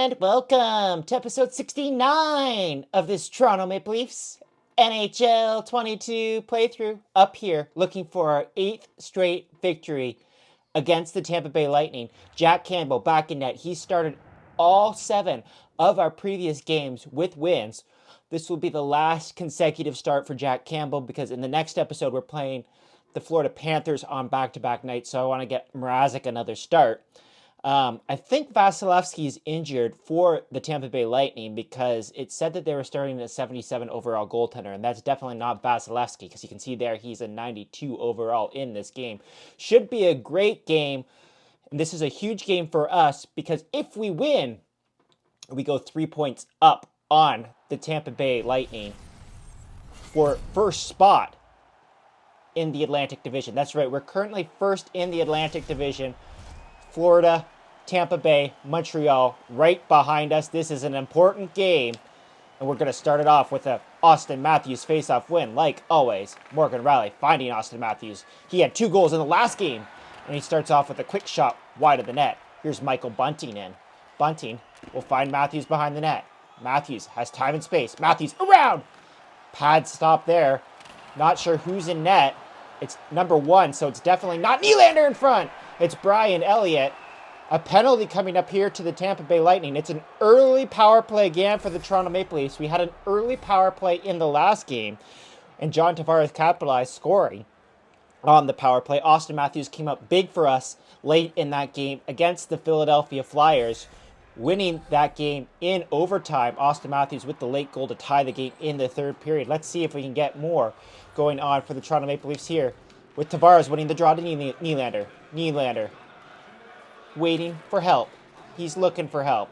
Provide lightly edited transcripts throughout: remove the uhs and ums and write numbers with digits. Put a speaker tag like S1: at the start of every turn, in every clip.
S1: And welcome to episode 69 of this Toronto Maple Leafs NHL 22 playthrough. Up here, looking for our 8th straight victory against the Tampa Bay Lightning. Jack Campbell back in net. He started all 7 of our previous games with wins. This will be the last consecutive start for Jack Campbell because in the next episode we're playing the Florida Panthers on back-to-back nights, so I want to get Mrazek another start. I think Vasilevsky's injured for the Tampa Bay Lightning because it said that they were starting a 77 overall goaltender, and that's definitely not Vasilevsky because you can see there he's a 92 overall in this game. Should be a great game, and this is a huge game for us because if we win, we go 3 points up on the Tampa Bay Lightning for first spot in the Atlantic Division. That's right, we're currently first in the Atlantic Division. Florida, Tampa Bay, Montreal, right behind us. This is an important game, and we're going to start it off with a Austin Matthews face-off win. Like always, Morgan Rielly finding Austin Matthews. He had 2 goals in the last game, and he starts off with a quick shot wide of the net. Here's Michael Bunting in. Bunting will find Matthews behind the net. Matthews has time and space. Matthews around! Pad stop there. Not sure who's in net. It's number 1, so it's definitely not Nylander in front. It's Brian Elliott. A penalty coming up here to the Tampa Bay Lightning. It's an early power play again for the Toronto Maple Leafs. We had an early power play in the last game, and John Tavares capitalized scoring on the power play. Austin Matthews came up big for us late in that game against the Philadelphia Flyers, winning that game in overtime. Austin Matthews with the late goal to tie the game in the third period. Let's see if we can get more going on for the Toronto Maple Leafs here, with Tavares winning the draw to Nylander. Nylander waiting for help. He's looking for help.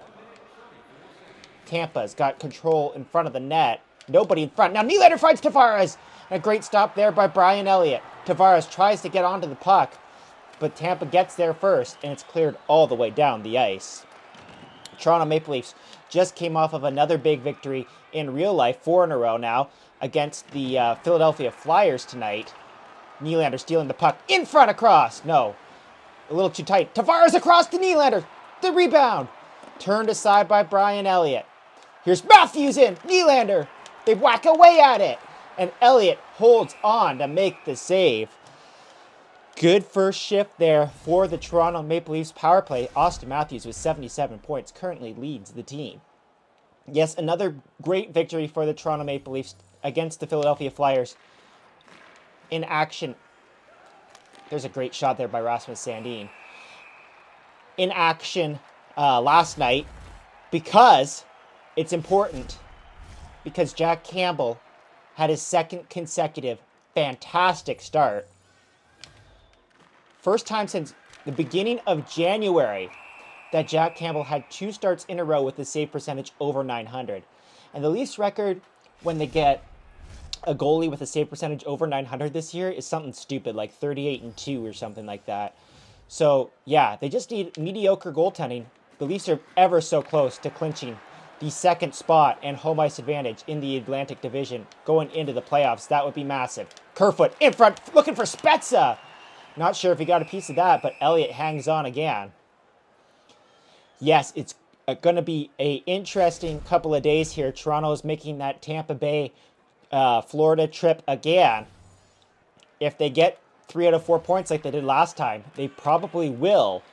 S1: Tampa's got control in front of the net. Nobody in front. Now Nylander finds Tavares. A great stop there by Brian Elliott. Tavares tries to get onto the puck, but Tampa gets there first, and it's cleared all the way down the ice. Toronto Maple Leafs just came off of another big victory in real life, 4 in a row now, against the Philadelphia Flyers tonight. Nylander stealing the puck in front across. No, a little too tight. Tavares across to Nylander. The rebound. Turned aside by Brian Elliott. Here's Matthews in. Nylander. They whack away at it. And Elliott holds on to make the save. Good first shift there for the Toronto Maple Leafs power play. Austin Matthews with 77 points currently leads the team. Yes, another great victory for the Toronto Maple Leafs against the Philadelphia Flyers. In action, there's a great shot there by Rasmus Sandin. In action last night, because it's important, because Jack Campbell had his 2nd consecutive fantastic start. First time since the beginning of January that Jack Campbell had 2 starts in a row with a save percentage over 900. And the Leafs record when they get a goalie with a save percentage over 900 this year is something stupid, like 38-2 or something like that. So, yeah, they just need mediocre goaltending. The Leafs are ever so close to clinching the 2nd spot and home ice advantage in the Atlantic Division going into the playoffs. That would be massive. Kerfoot in front, looking for Spezza. Not sure if he got a piece of that, but Elliott hangs on again. Yes, it's going to be an interesting couple of days here. Toronto is making that Tampa Bay Florida trip again. If they get 3 out of 4 points like they did last time, they probably will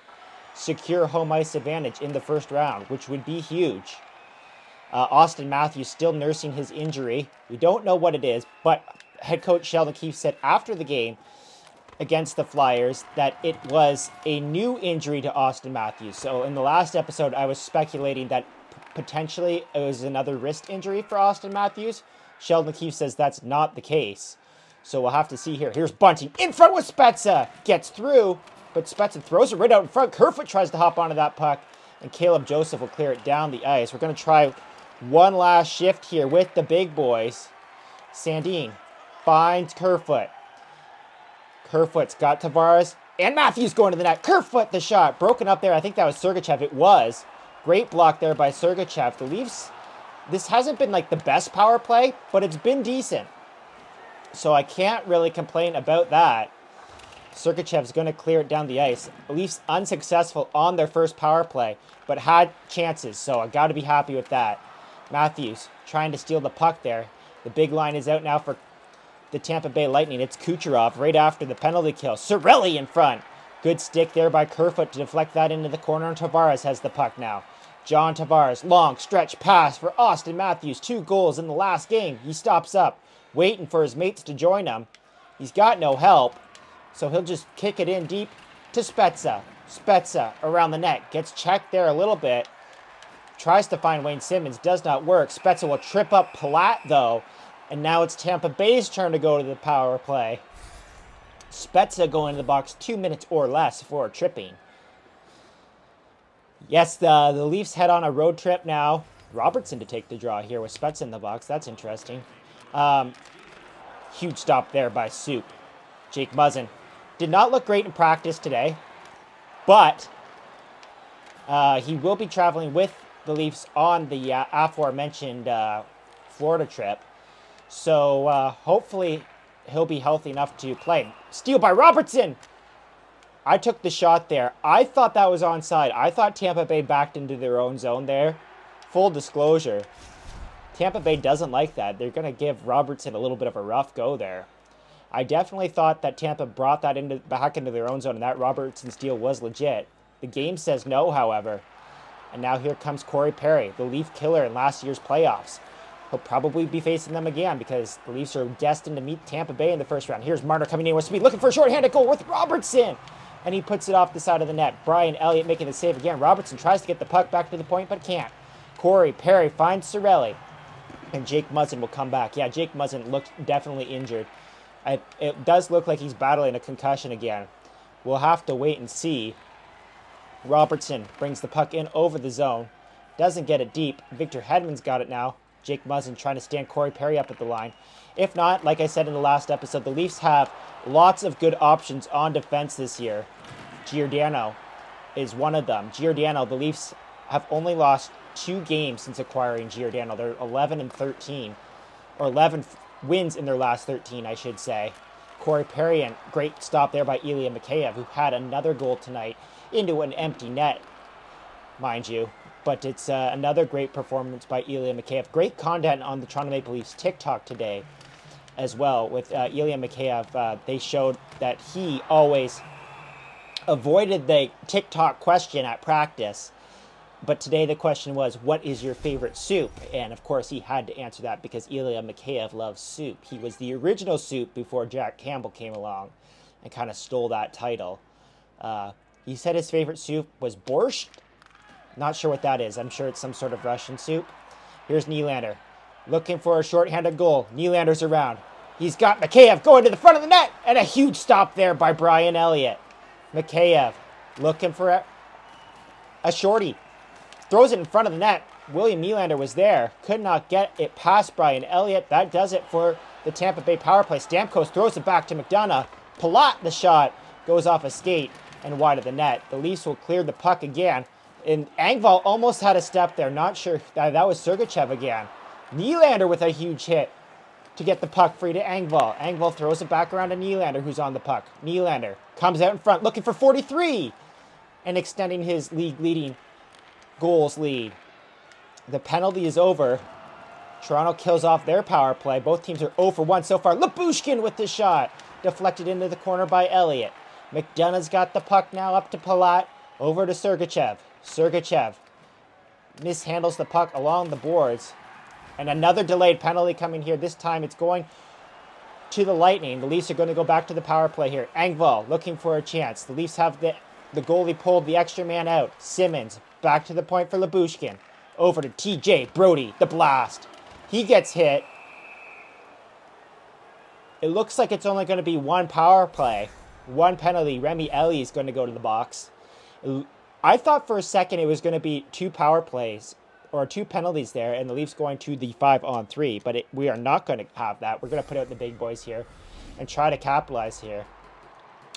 S1: secure home ice advantage in the first round, which would be huge. Austin Matthews still nursing his injury. We don't know what it is, but head coach Sheldon Keefe said after the game against the Flyers that it was a new injury to Austin Matthews. So in the last episode, I was speculating that potentially it was another wrist injury for Austin Matthews. Sheldon Keefe says that's not the case. So we'll have to see here. Here's Bunting in front with Spezza. Gets through, but Spezza throws it right out in front. Kerfoot tries to hop onto that puck, and Caleb Joseph will clear it down the ice. We're going to try one last shift here with the big boys. Sandin finds Kerfoot. Kerfoot's got Tavares and Matthews going to the net. Kerfoot the shot. Broken up there. I think that was Sergachev. It was. Great block there by Sergachev. The Leafs, this hasn't been like the best power play, but it's been decent. So I can't really complain about that. Sergachev's going to clear it down the ice. Leafs unsuccessful on their first power play, but had chances, so I got to be happy with that. Matthews trying to steal the puck there. The big line is out now for the Tampa Bay Lightning. It's Kucherov right after the penalty kill. Cirelli in front. Good stick there by Kerfoot to deflect that into the corner, and Tavares has the puck now. John Tavares, long stretch pass for Austin Matthews. 2 goals in the last game. He stops up, waiting for his mates to join him. He's got no help, so he'll just kick it in deep to Spezza. Spezza around the net. Gets checked there a little bit. Tries to find Wayne Simmons. Does not work. Spezza will trip up Palat, though. And now it's Tampa Bay's turn to go to the power play. Spezza going to the box 2 minutes or less for tripping. Yes, the Leafs head on a road trip now. Robertson to take the draw here with Spezza in the box. That's interesting. Huge stop there by Soup. Jake Muzzin did not look great in practice today, but he will be traveling with the Leafs on the aforementioned Florida trip. So hopefully he'll be healthy enough to play. Steal by Robertson! I took the shot there. I thought that was onside. I thought Tampa Bay backed into their own zone there. Full disclosure. Tampa Bay doesn't like that. They're going to give Robertson a little bit of a rough go there. I definitely thought that Tampa brought that back into their own zone, and that Robertson steal was legit. The game says no, however. And now here comes Corey Perry, the Leaf killer in last year's playoffs. He'll probably be facing them again because the Leafs are destined to meet Tampa Bay in the first round. Here's Marner coming in with speed, looking for a short-handed goal with Robertson. And he puts it off the side of the net. Brian Elliott making the save again. Robertson tries to get the puck back to the point, but can't. Corey Perry finds Cirelli. And Jake Muzzin will come back. Yeah, Jake Muzzin looked definitely injured. It does look like he's battling a concussion again. We'll have to wait and see. Robertson brings the puck in over the zone. Doesn't get it deep. Victor Hedman's got it now. Jake Muzzin trying to stand Corey Perry up at the line. If not, like I said in the last episode, the Leafs have lots of good options on defense this year. Giordano is one of them. Giordano, the Leafs have only lost 2 games since acquiring Giordano. They're 11-13, or 11 wins in their last 13, I should say. Corey Perry, and great stop there by Ilya Mikheyev, who had another goal tonight into an empty net, mind you. But it's another great performance by Ilya Mikheyev. Great content on the Toronto Maple Leafs TikTok today as well with Ilya Mikheyev. They showed that he always avoided the TikTok question at practice. But today the question was, what is your favorite soup? And of course he had to answer that because Ilya Mikheyev loves soup. He was the original soup before Jack Campbell came along and kind of stole that title. He said his favorite soup was borscht. Not sure what that is. I'm sure it's some sort of Russian soup. Here's Nylander. Looking for a shorthanded goal. Nylander's around. He's got Mikheyev going to the front of the net. And a huge stop there by Brian Elliott. Mikheyev looking for a shorty. Throws it in front of the net. William Nylander was there. Could not get it past Brian Elliott. That does it for the Tampa Bay power play. Stamkos throws it back to McDonough. Palat, the shot, goes off a skate and wide of the net. The Leafs will clear the puck again. And Engvall almost had a step there. Not sure. That was Sergachev again. Nylander with a huge hit to get the puck free to Engvall. Engvall throws it back around to Nylander, who's on the puck. Nylander comes out in front looking for 43 and extending his league-leading goals lead. The penalty is over. Toronto kills off their power play. Both teams are 0 for 1 so far. Lyubushkin with the shot. Deflected into the corner by Elliott. McDonough's got the puck now up to Palat. Over to Sergachev. Sergachev mishandles the puck along the boards. And another delayed penalty coming here. This time it's going to the Lightning. The Leafs are going to go back to the power play here. Engvall looking for a chance. The Leafs have the goalie pulled the extra man out. Simmons back to the point for Lyubushkin. Over to TJ Brody, the blast. He gets hit. It looks like it's only going to be 1 power play. 1 penalty. Remy Ellie is going to go to the box. I thought for a second it was going to be 2 power plays or 2 penalties there and the Leafs going to the 5-on-3, but we are not going to have that. We're going to put out the big boys here and try to capitalize here.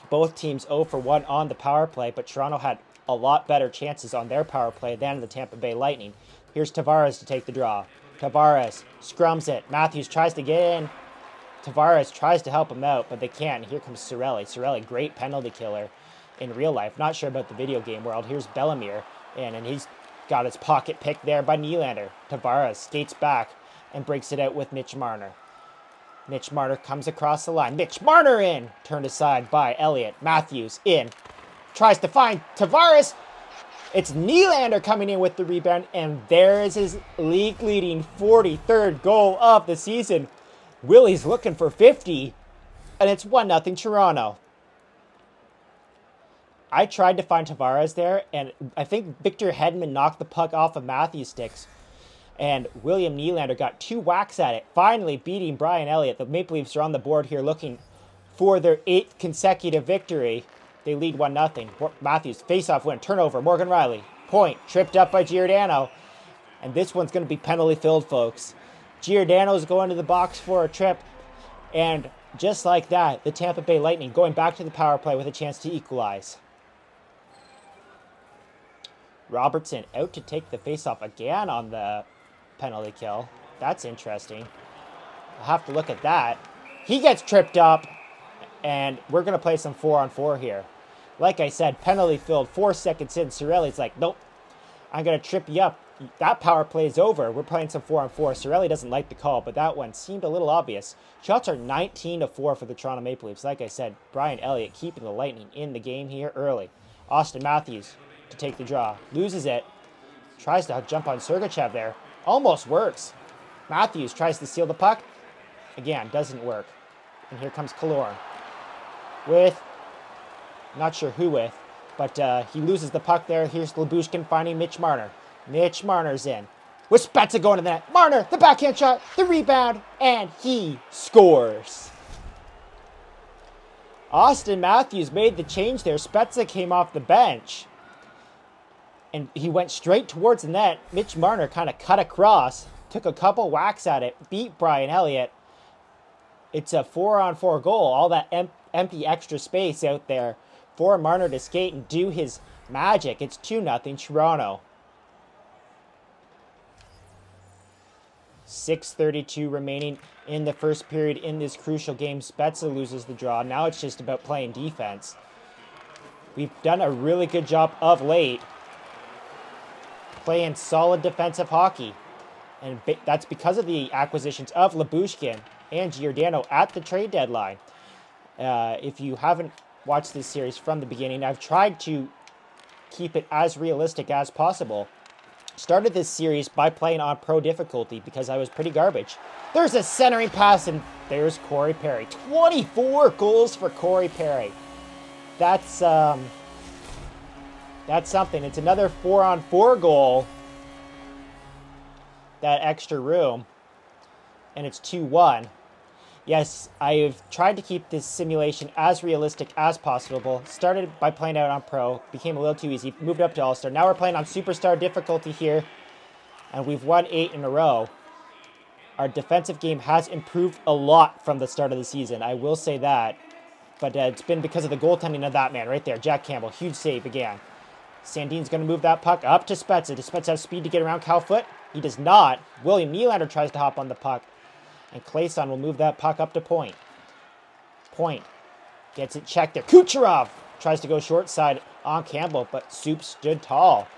S1: Both teams 0 for 1 on the power play, but Toronto had a lot better chances on their power play than the Tampa Bay Lightning. Here's Tavares to take the draw. Tavares scrums it. Matthews tries to get in Tavares tries to help him out, but they can't. Here comes Cirelli. Cirelli, great penalty killer in real life. Not sure about the video game world. Here's Bellemere, and he's got his pocket picked there by Nylander. Tavares skates back and breaks it out with Mitch Marner. Mitch Marner comes across the line. Mitch Marner in! Turned aside by Elliott. Matthews in. Tries to find Tavares. It's Nylander coming in with the rebound, and there is his league-leading 43rd goal of the season. Willie's looking for 50, and it's 1-0 Toronto. I tried to find Tavares there, and I think Victor Hedman knocked the puck off of Matthews' sticks. And William Nylander got 2 whacks at it, finally beating Brian Elliott. The Maple Leafs are on the board here looking for their 8th consecutive victory. They lead 1-0. Matthews, face-off win, turnover, Morgan Riley. Point, tripped up by Giordano. And this one's going to be penalty-filled, folks. Giordano's going to the box for a trip. And just like that, the Tampa Bay Lightning going back to the power play with a chance to equalize. Robertson out to take the face-off again on the penalty kill. That's interesting. I'll have to look at that. He gets tripped up, and we're going to play some 4-on-4 here. Like I said, penalty filled, 4 seconds in. Cirelli's like, nope, I'm going to trip you up. That power play is over. We're playing some 4-on-4. Cirelli doesn't like the call, but that one seemed a little obvious. Shots are 19-4 for the Toronto Maple Leafs. Like I said, Brian Elliott keeping the Lightning in the game here early. Austin Matthews to take the draw. Loses it. Tries to jump on Sergachev there. Almost works. Matthews tries to steal the puck. Again, doesn't work. And here comes Killorn. With, not sure who with, but he loses the puck there. Here's Lyubushkin finding Mitch Marner. Mitch Marner's in. With Spezza going to the net. Marner, the backhand shot, the rebound, and he scores. Austin Matthews made the change there. Spezza came off the bench. And he went straight towards the net. Mitch Marner kind of cut across, took a couple whacks at it, beat Brian Elliott. It's a 4-on-4 goal. All that empty extra space out there for Marner to skate and do his magic. It's 2-0 Toronto. 6:32 remaining in the first period in this crucial game. Spezza loses the draw. Now it's just about playing defense. We've done a really good job of late playing solid defensive hockey. And that's because of the acquisitions of Lyubushkin and Giordano at the trade deadline. If you haven't watched this series from the beginning, I've tried to keep it as realistic as possible. Started this series by playing on pro difficulty because I was pretty garbage. There's a centering pass, and there's Corey Perry. 24 goals for Corey Perry. That's something. It's another 4-on-4 goal. That extra room. And it's 2-1. Yes, I've tried to keep this simulation as realistic as possible. Started by playing out on pro. Became a little too easy. Moved up to All-Star. Now we're playing on Superstar difficulty here. And we've won 8 in a row. Our defensive game has improved a lot from the start of the season. I will say that. But it's been because of the goaltending of that man right there. Jack Campbell. Huge save again. Sandin's going to move that puck up to Spezza. Does Spezza have speed to get around Cal Foote? He does not. William Nylander tries to hop on the puck. And Clayson will move that puck up to Point. Point gets it checked there. Kucherov tries to go short side on Campbell, but Soup stood tall.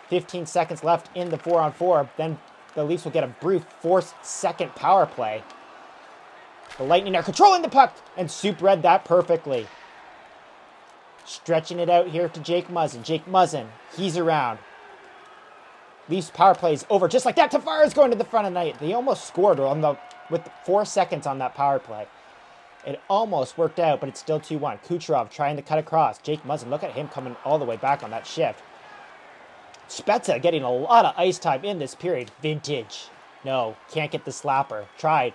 S1: 15 seconds left in the 4-on-4. Then the Leafs will get a brief 4-second power play. The Lightning are controlling the puck, and Soup read that perfectly. Stretching it out here to Jake Muzzin. Jake Muzzin, he's around. Leafs power play is over just like that. Tavares going to the front of the net. They almost scored with 4 seconds on that power play. It almost worked out, but it's still 2-1. Kucherov trying to cut across. Jake Muzzin, look at him coming all the way back on that shift. Spezza getting a lot of ice time in this period. Vintage. No, can't get the slapper. Tried.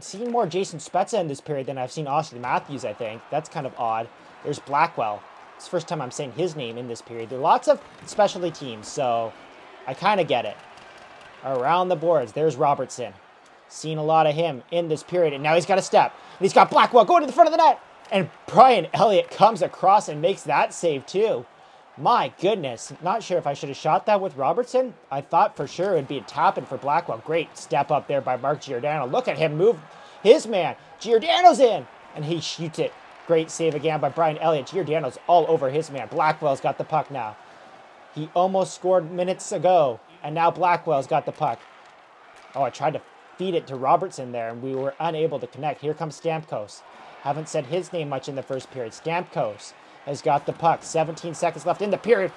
S1: Seeing more Jason Spezza in this period than I've seen Austin Matthews, I think. That's kind of odd. There's Blackwell. It's the first time I'm saying his name in this period. There are lots of specialty teams, so I kind of get it. Around the boards, there's Robertson. Seen a lot of him in this period, and now he's got a step. And he's got Blackwell going to the front of the net. And Brian Elliott comes across and makes that save too. My goodness. Not sure if I should have shot that with Robertson. I thought for sure it would be a tap-in for Blackwell. Great step up there by Mark Giordano. Look at him move his man. Giordano's in. And he shoots it. Great save again by Brian Elliott. Giordano's all over his man. Blackwell's got the puck now. He almost scored minutes ago. And now Blackwell's got the puck. Oh, I tried to feed it to Robertson there, and we were unable to connect. Here comes Stamkos. Haven't said his name much in the first period. Stamkos has got the puck. 17 seconds left in the period.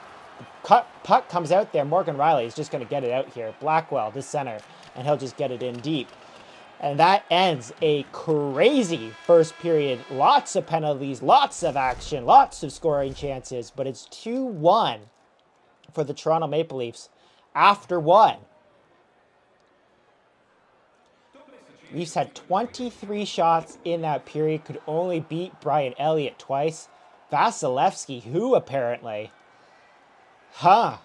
S1: The puck comes out there. Morgan Riley is just going to get it out here. Blackwell to center, and he'll just get it in deep. And that ends a crazy first period. Lots of penalties, lots of action, lots of scoring chances, but it's 2-1 for the Toronto Maple Leafs after one. Leafs had 23 shots in that period, could only beat Brian Elliott twice. Vasilevsky, who apparently? And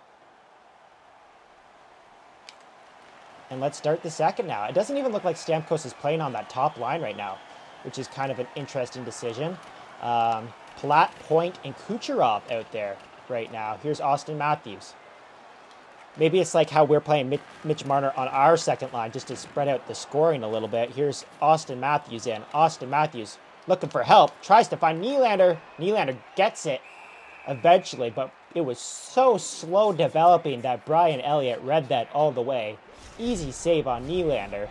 S1: let's start the second now. It doesn't even look like Stamkos is playing on that top line right now, which is kind of an interesting decision. Palat, Point, and Kucherov out there right now. Here's Austin Matthews. Maybe it's like how we're playing Mitch Marner on our second line just to spread out the scoring a little bit. Here's Austin Matthews in. Austin Matthews looking for help. Tries to find Nylander. Nylander gets it eventually, but it was so slow developing that Brian Elliott read that all the way. Easy save on Nylander.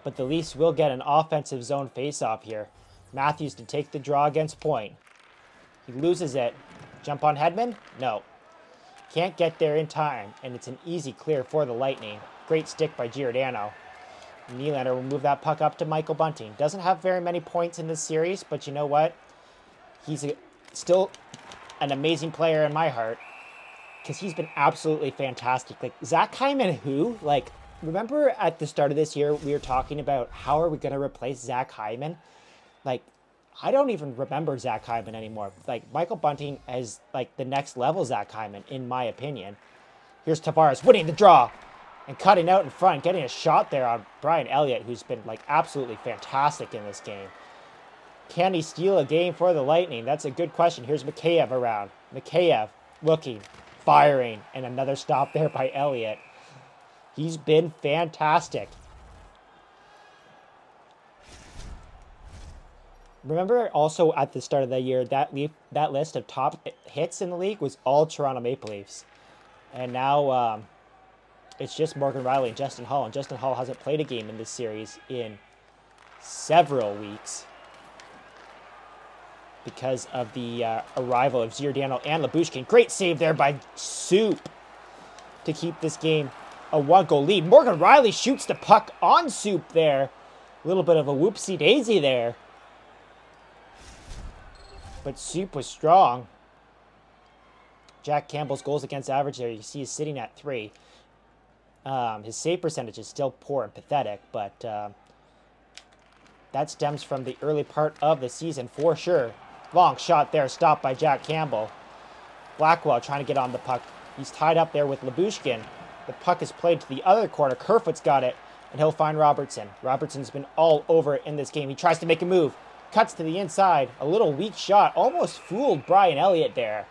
S1: But the Leafs will get an offensive zone faceoff here. Matthews to take the draw against Point. He loses it. Jump on Hedman? No. Can't get there in time, and it's an easy clear for the Lightning. Great stick by Giordano. Nylander will move that puck up to Michael Bunting. Doesn't have very many points in this series, but you know what? He's still an amazing player in my heart because he's been absolutely fantastic. Like, Zach Hyman, who? Like, remember at the start of this year, we were talking about how are we going to replace Zach Hyman? Like, I don't even remember Zach Hyman anymore. Like, Michael Bunting is like the next level Zach Hyman, in my opinion. Here's Tavares winning the draw and cutting out in front, getting a shot there on Brian Elliott, who's been like absolutely fantastic in this game. Can he steal a game for the Lightning? That's a good question. Here's Mikheyev around. Mikheyev looking, firing, and another stop there by Elliott. He's been fantastic. Remember also at the start of the year, that list of top hits in the league was all Toronto Maple Leafs. And now it's just Morgan Riley and Justin Holl. And Justin Holl hasn't played a game in this series in several weeks because of the arrival of Giordano and Lyubushkin. Great save there by Soup to keep this game a one-goal lead. Morgan Riley shoots the puck on Soup there. A little bit of a whoopsie-daisy there. But Soup was strong. Jack Campbell's goals against average there, you see, is sitting at 3. His save percentage is still poor and pathetic, but that stems from the early part of the season for sure. Long shot there, stopped by Jack Campbell. Blackwell trying to get on the puck. He's tied up there with Lyubushkin. The puck is played to the other corner. Kerfoot's got it, and he'll find Robertson. Robertson's been all over it in this game. He tries to make a move. Cuts to the inside. A little weak shot. Almost fooled Brian Elliott there.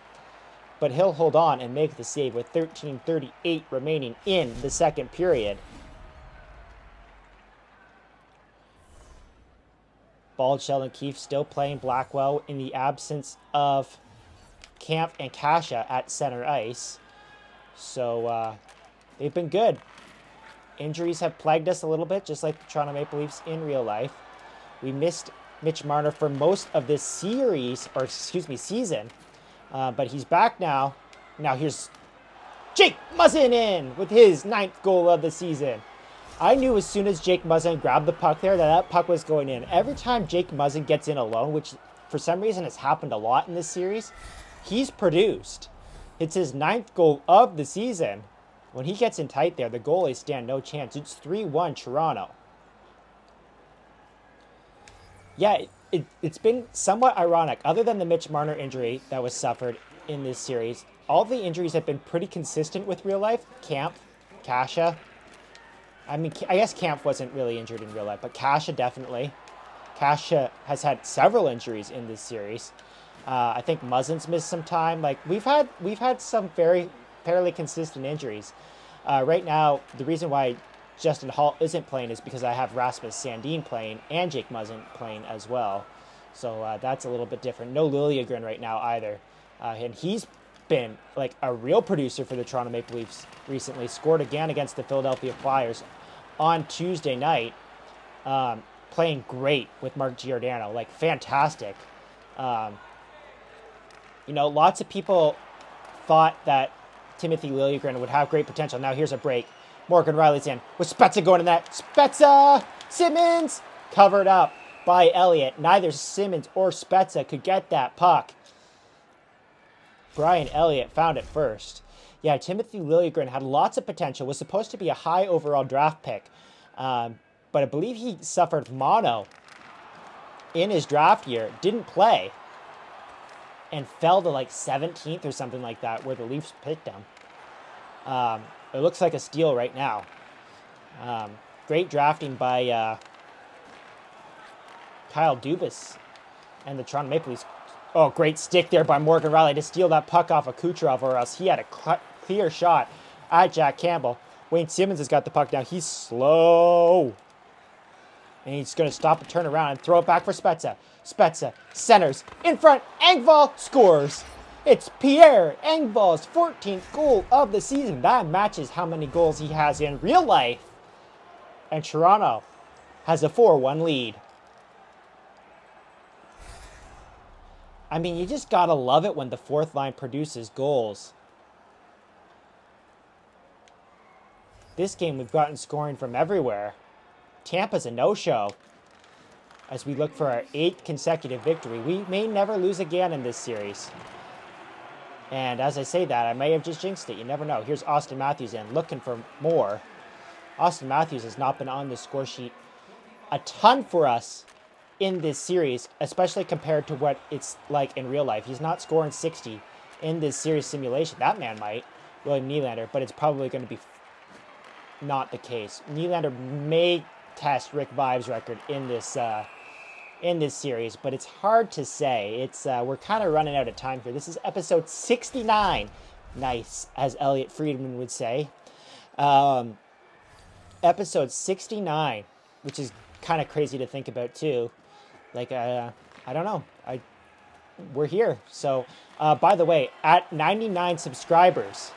S1: But he'll hold on and make the save with 13:38 remaining in the second period. Bald Sheldon Keefe still playing Blackwell in the absence of Kampf and Kasha at center ice. So they've been good. Injuries have plagued us a little bit, just like the Toronto Maple Leafs in real life. We missed Mitch Marner for most of this series, or excuse me, season. But he's back now. Now here's Jake Muzzin in with his 9th goal of the season. I knew as soon as Jake Muzzin grabbed the puck there that puck was going in. Every time Jake Muzzin gets in alone, which for some reason has happened a lot in this series, he's produced. It's his 9th goal of the season. When he gets in tight there, the goalies stand no chance. It's 3-1 Toronto. Yeah, it's been somewhat ironic. Other than the Mitch Marner injury that was suffered in this series, all the injuries have been pretty consistent with real life. Kampf, Kasha. I mean, I guess Kampf wasn't really injured in real life, but Kasha definitely. Kasha has had several injuries in this series. I think Muzzin's missed some time. Like we've had some fairly consistent injuries. Right now, the reason why Justin Hall isn't playing is because I have Rasmus Sandin playing and Jake Muzzin playing as well. So that's a little bit different. No Liljegren right now either. And he's been like a real producer for the Toronto Maple Leafs recently. Scored again against the Philadelphia Flyers on Tuesday night. Playing great with Mark Giordano. Like fantastic. Lots of people thought that Timothy Liljegren would have great potential. Now here's a break. Morgan Rielly's in with Spezza going in that. Spezza! Simmons! Covered up by Elliott. Neither Simmons or Spezza could get that puck. Brian Elliott found it first. Yeah, Timothy Liljegren had lots of potential. Was supposed to be a high overall draft pick. But I believe he suffered mono in his draft year. Didn't play. And fell to like 17th or something like that, where the Leafs picked him. It looks like a steal right now. Great drafting by Kyle Dubas and the Toronto Maple Leafs. Oh, great stick there by Morgan Rielly to steal that puck off of Kucherov, or else he had a clear shot at Jack Campbell. Wayne Simmons has got the puck now. He's slow. And he's going to stop and turn around and throw it back for Spezza. Spezza centers in front. Engvall scores. It's Pierre Engvall's 14th goal of the season. That matches how many goals he has in real life. And Toronto has a 4-1 lead. I mean, you just got to love it when the fourth line produces goals. This game we've gotten scoring from everywhere. Tampa's a no-show as we look for our 8th consecutive victory. We may never lose again in this series. And as I say that, I may have just jinxed it. You never know. Here's Austin Matthews in, looking for more. Austin Matthews has not been on the score sheet a ton for us in this series, especially compared to what it's like in real life. He's not scoring 60 in this series simulation. That man might, William Nylander, but it's probably going to be not the case. Nylander may test Rick Vaive's record in this series, but it's hard to say. It's we're kind of running out of time here. This is episode 69. Nice, as Elliot Friedman would say. Episode 69, which is kind of crazy to think about too. Like, I don't know. We're here. So, by the way, at 99 subscribers,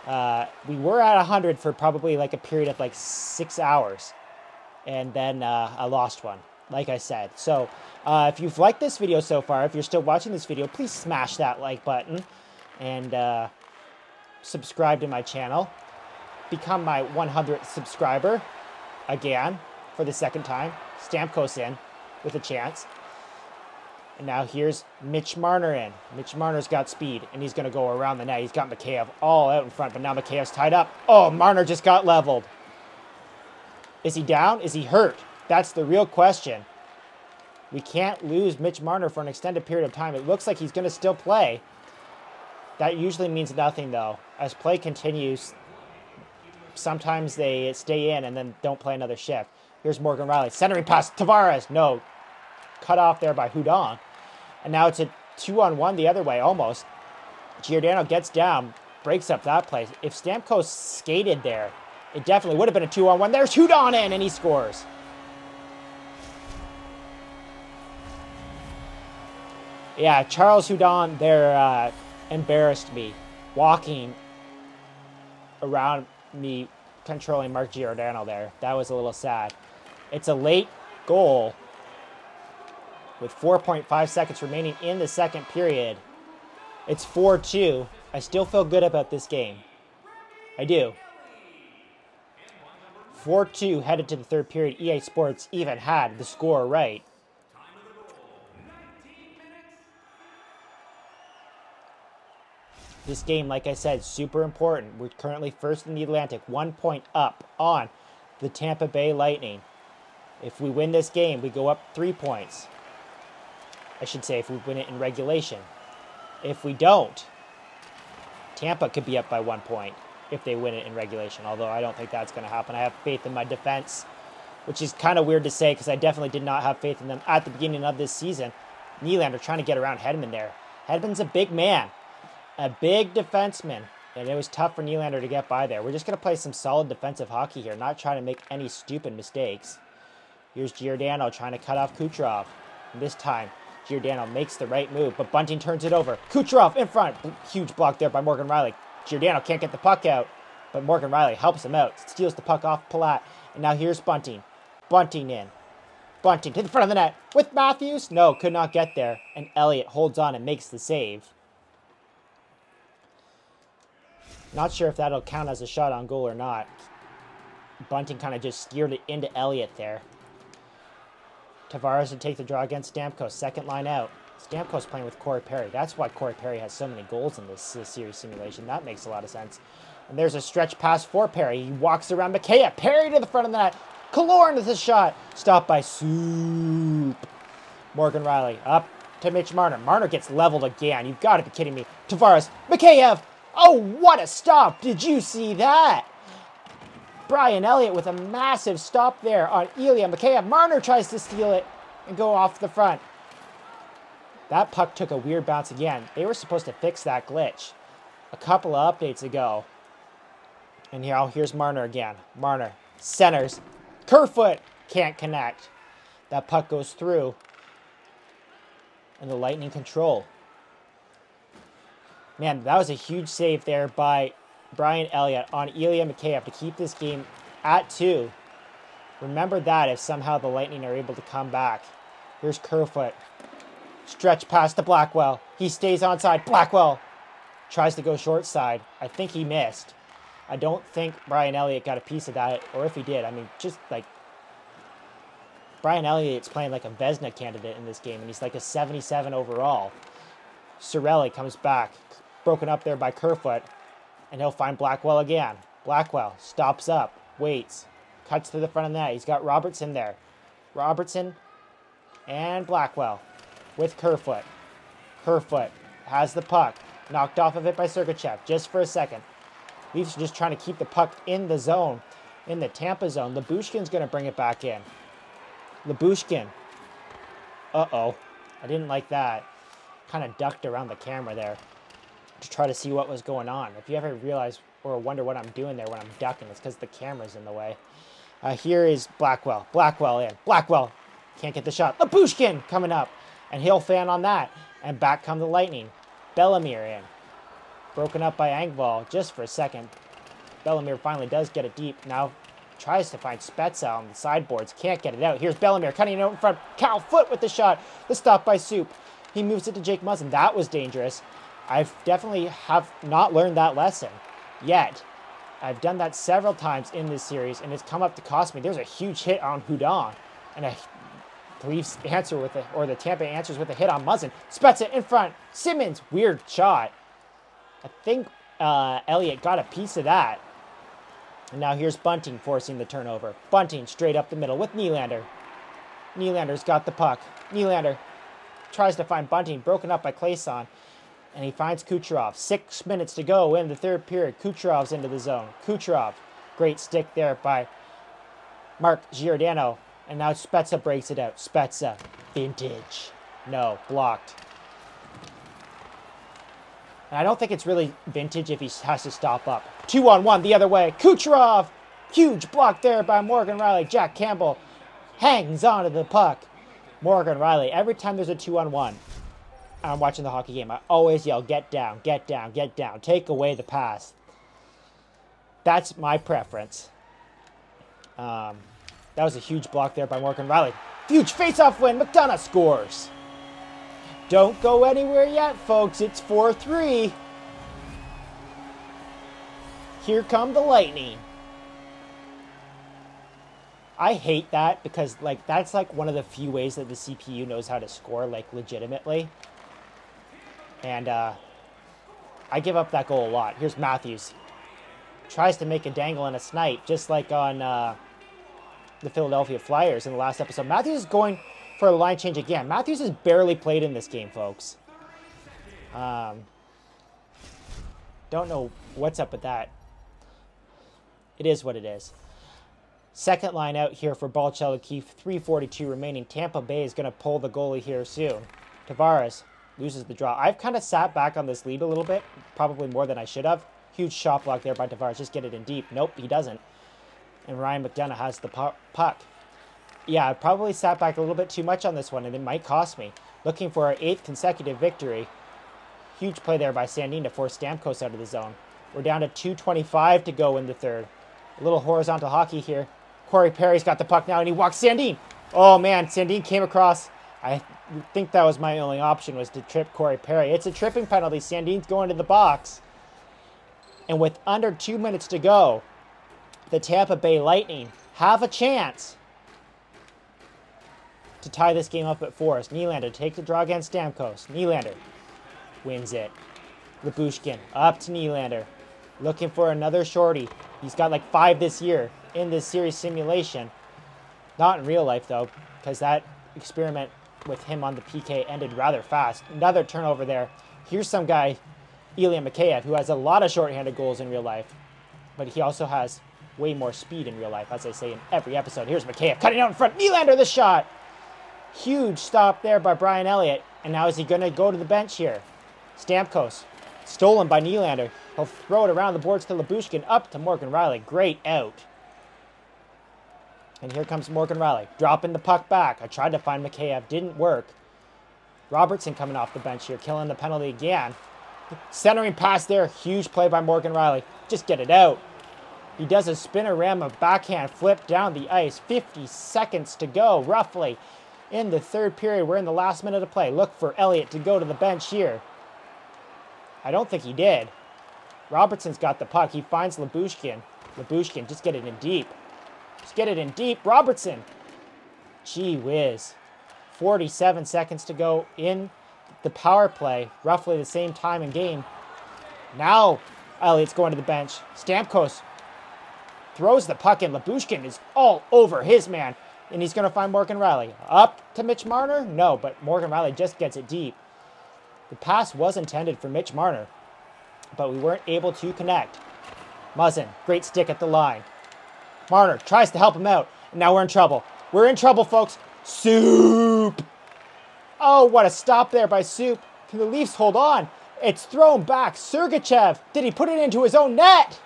S1: we were at 100 for probably like a period of like 6 hours. And then I lost one, like I said. So if you've liked this video so far, if you're still watching this video, please smash that like button and subscribe to my channel. Become my 100th subscriber again for the second time. Stamkos in with a chance. And now here's Mitch Marner in. Mitch Marner's got speed, and he's going to go around the net. He's got Mikheyev all out in front, but now Mikheyev's tied up. Oh, Marner just got leveled. Is he down? Is he hurt? That's the real question. We can't lose Mitch Marner for an extended period of time. It looks like he's going to still play. That usually means nothing, though. As play continues, sometimes they stay in and then don't play another shift. Here's Morgan Rielly. Centering pass. Tavares. No. Cut off there by Hudon. And now it's a 2-on-1 the other way, almost. Giordano gets down, breaks up that play. If Stamkos skated there, it definitely would have been a 2-on-1. There's Hudon in, and he scores. Yeah, Charles Hudon there embarrassed me. Walking around me, controlling Mark Giordano there. That was a little sad. It's a late goal with 4.5 seconds remaining in the second period. It's 4-2. I still feel good about this game. I do. 4-2 headed to the third period. EA Sports even had the score right. This game, like I said, super important. We're currently first in the Atlantic, 1 point up on the Tampa Bay Lightning. If we win this game, we go up 3 points. I should say if we win it in regulation. If we don't, Tampa could be up by 1 point if they win it in regulation, although I don't think that's going to happen. I have faith in my defense, which is kind of weird to say because I definitely did not have faith in them at the beginning of this season. Nylander trying to get around Hedman there. Hedman's a big man. A big defenseman. And it was tough for Nylander to get by there. We're just going to play some solid defensive hockey here. Not trying to make any stupid mistakes. Here's Giordano trying to cut off Kucherov. And this time, Giordano makes the right move. But Bunting turns it over. Kucherov in front. Huge block there by Morgan Rielly. Giordano can't get the puck out. But Morgan Rielly helps him out. Steals the puck off Palat. And now here's Bunting. Bunting in. Bunting to the front of the net with Matthews. No, could not get there. And Elliott holds on and makes the save. Not sure if that'll count as a shot on goal or not. Bunting kind of just steered it into Elliott there. Tavares to take the draw against Stamkos. Second line out. Stamkos playing with Corey Perry. That's why Corey Perry has so many goals in this series simulation. That makes a lot of sense. And there's a stretch pass for Perry. He walks around Mikheyev. Perry to the front of the net. Killorn with a shot. Stopped by Soup. Morgan Rielly up to Mitch Marner. Marner gets leveled again. You've got to be kidding me. Tavares. Mikheyev. Oh, what a stop. Did you see that? Brian Elliott with a massive stop there on Ilya Mikheyev. Marner tries to steal it and go off the front. That puck took a weird bounce again. They were supposed to fix that glitch a couple of updates ago. And here's Marner again. Marner centers. Kerfoot can't connect. That puck goes through. And the Lightning control. Man, that was a huge save there by Brian Elliott on Ilya Mikheyev to keep this game at 2. Remember that if somehow the Lightning are able to come back. Here's Kerfoot. Stretch pass to Blackwell. He stays onside. Blackwell tries to go short side. I think he missed. I don't think Brian Elliott got a piece of that, or if he did, I mean, just like Brian Elliott's playing like a Vezina candidate in this game, and he's like a 77 overall. Cirelli comes back, broken up there by Kerfoot, and he'll find Blackwell again. Blackwell stops up, waits, cuts to the front of the net. He's got Robertson there. Robertson and Blackwell with Kerfoot. Kerfoot has the puck, knocked off of it by Sergachev just for a second. Leafs are just trying to keep the puck in the zone, in the Tampa zone. Lyubushkin's going to bring it back in. Lyubushkin. Uh-oh. I didn't like that. Kind of ducked around the camera there to try to see what was going on. If you ever realize or wonder what I'm doing there when I'm ducking, it's because the camera's in the way. Here is Blackwell. Blackwell in. Blackwell can't get the shot. Lyubushkin coming up. And he'll fan on that. And back come the Lightning. Bellemire in. Broken up by Engvall just for a second. Bellemire finally does get it deep. Now tries to find Spezza on the sideboards. Can't get it out. Here's Bellemire cutting it out in front. Cal Foot with the shot. The stop by Soup. He moves it to Jake Muzzin. That was dangerous. I've definitely have not learned that lesson yet. I've done that several times in this series, and it's come up to cost me. There's a huge hit on Hudon, and the Leafs answer with it, or the Tampa answers with a hit on Muzzin. Spezza in front. Simmons, weird shot. I think Elliott got a piece of that. And now here's Bunting forcing the turnover. Bunting straight up the middle with Nylander. Nylander's got the puck. Nylander tries to find Bunting, broken up by Clayson. And he finds Kucherov. 6 minutes to go in the third period. Kucherov's into the zone. Kucherov, great stick there by Mark Giordano. And now Spezza breaks it out. Spezza, vintage. No, blocked. And I don't think it's really vintage if he has to stop up. 2-on-1 the other way. Kucherov, huge block there by Morgan Rielly. Jack Campbell hangs onto the puck. Morgan Rielly, every time there's a 2-on-1, I'm watching the hockey game, I always yell, get down, get down, get down. Take away the pass. That's my preference. That was a huge block there by Morgan Rielly. Huge face-off win. McDonough scores. Don't go anywhere yet, folks. It's 4-3. Here come the Lightning. I hate that because, like, that's like one of the few ways that the CPU knows how to score, like, legitimately. And I give up that goal a lot. Here's Matthews. Tries to make a dangle and a snipe, just like on the Philadelphia Flyers in the last episode. Matthews is going for a line change again. Matthews has barely played in this game, folks. Don't know what's up with that. It is what it is. Second line out here for Balchel O'Keefe. 3:42 remaining. Tampa Bay is going to pull the goalie here soon. Tavares loses the draw. I've kind of sat back on this lead a little bit, probably more than I should have. Huge shot block there by Tavares. Just get it in deep. Nope, he doesn't. And Ryan McDonagh has the puck. Yeah, I probably sat back a little bit too much on this one, and it might cost me. Looking for our 8th consecutive victory. Huge play there by Sandin to force Stamkos out of the zone. We're down to 2:25 to go in the third. A little horizontal hockey here. Corey Perry's got the puck now, and he walks Sandin. Oh, man, Sandin came across. I think that was my only option, was to trip Corey Perry. It's a tripping penalty. Sandin's going to the box. And with under 2 minutes to go, the Tampa Bay Lightning have a chance to tie this game up at 4. Nylander take the draw against Stamkos. Nylander wins it. Lyubushkin up to Nylander. Looking for another shorty. He's got like 5 this year in this series simulation. Not in real life, though, because that experiment with him on the PK ended rather fast. Another turnover there. Here's some guy, Ilya Mikheyev, who has a lot of shorthanded goals in real life, but he also has way more speed in real life, as I say in every episode. Here's Mikheyev cutting out in front. Nylander, the shot! Huge stop there by Brian Elliott. And now is he going to go to the bench here? Stamkos, stolen by Nylander. He'll throw it around the boards to Lyubushkin, up to Morgan Rielly. Great out. And here comes Morgan Rielly, dropping the puck back. I tried to find Mikheyev, didn't work. Robertson coming off the bench here, killing the penalty again. Centering pass there, huge play by Morgan Rielly. Just get it out. He does a spin-a-ram, backhand flip down the ice. 50 seconds to go, roughly. In the third period, we're in the last minute of play. Look for Elliott to go to the bench here. I don't think he did. Robertson's got the puck. He finds Lyubushkin. Lyubushkin, just get it in deep. Just get it in deep. Robertson. Gee whiz. 47 seconds to go in the power play. Roughly the same time in game. Now Elliott's going to the bench. Stamkos throws the puck in. Lyubushkin is all over his man. And he's going to find Morgan Rielly. Up to Mitch Marner? No, but Morgan Rielly just gets it deep. The pass was intended for Mitch Marner, but we weren't able to connect. Muzzin, great stick at the line. Marner tries to help him out. And now we're in trouble. We're in trouble, folks. Soup! Oh, what a stop there by Soup. Can the Leafs hold on? It's thrown back. Sergachev. Did he put it into his own net?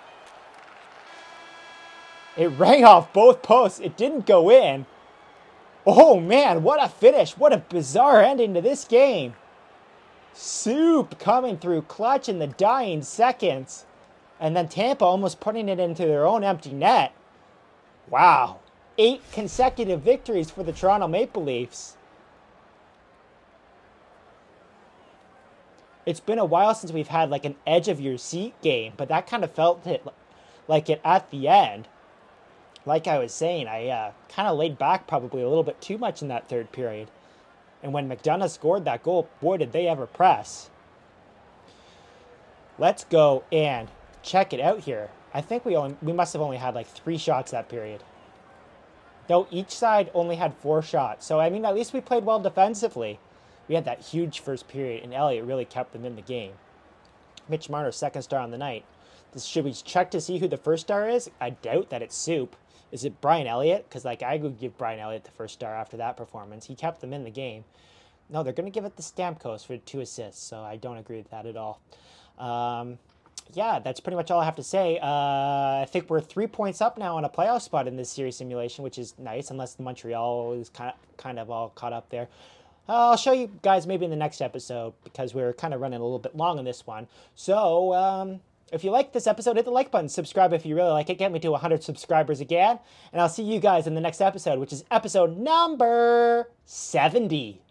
S1: It rang off both posts. It didn't go in. Oh, man, what a finish. What a bizarre ending to this game. Soup coming through clutch in the dying seconds. And then Tampa almost putting it into their own empty net. Wow. 8 consecutive victories for the Toronto Maple Leafs. It's been a while since we've had like an edge of your seat game, but that kind of felt like it at the end. Like I was saying, I kind of laid back probably a little bit too much in that third period. And when McDonagh scored that goal, boy, did they ever press. Let's go and check it out here. I think we must have only had like 3 shots that period. No, each side only had 4 shots. So, I mean, at least we played well defensively. We had that huge first period, and Elliott really kept them in the game. Mitch Marner, second star on the night. Should we check to see who the first star is? I doubt that it's Soup. Is it Brian Elliott? Because like I would give Brian Elliott the first star after that performance. He kept them in the game. No, they're going to give it to Stamkos for 2 assists, so I don't agree with that at all. Yeah, that's pretty much all I have to say. I think we're 3 points up now on a playoff spot in this series simulation, which is nice, unless Montreal is kind of all caught up there. I'll show you guys maybe in the next episode, because we're kind of running a little bit long on this one. So, if you like this episode, hit the like button, subscribe if you really like it, get me to 100 subscribers again, and I'll see you guys in the next episode, which is episode number 70.